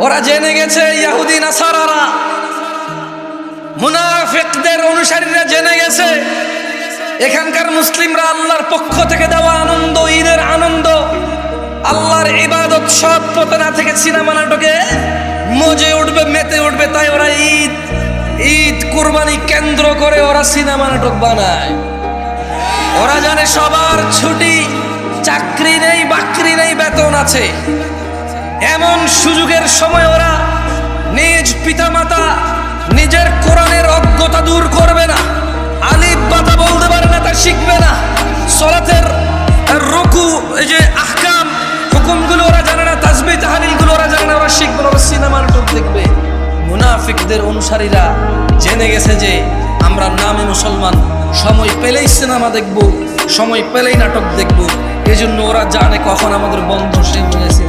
ওরা জেনে গেছে, ইহুদি নাসারারা মুনাফিকদের অনুসারীরা জেনে গেছে এখানকার মুসলিমরা আল্লাহর পক্ষ থেকে দেওয়া আনন্দ, ঈদের আনন্দ, আল্লাহর ইবাদত সৎ পথে না থেকে সিনেমা নাটকে মজে উঠবে, মেতে উঠবে। তাই ওরা ঈদ কুরবানি কেন্দ্র করে ওরা সিনেমা নাটক বানায়। ওরা জানে সবার ছুটি, চাকরি নেই, বাকরি নেই, বেতন আছে। এমন সুযোগের সময় ওরা নিজ পিতামাতা নিজের কোরআনের অজ্ঞতা দূর করবে না, আলিফ বাতা বলতে পারে না তা শিখবে না, সলাতের রুকু এই যে আহকাম হুকুমগুলো ওরা জানে না, তাসবিহ তাহলিলগুলো ওরা জানে না, ওরা শিখবে না, ওরা সিনেমা নাটক দেখবে। মুনাফিকদের অনুসারীরা জেনে গেছে যে আমরা নামে মুসলমান, সময় পেলেই সিনেমা দেখব, সময় পেলেই নাটক দেখব। এই জন্য ওরা জানে কখন আমাদের বন্ধ শেষ হয়েছে।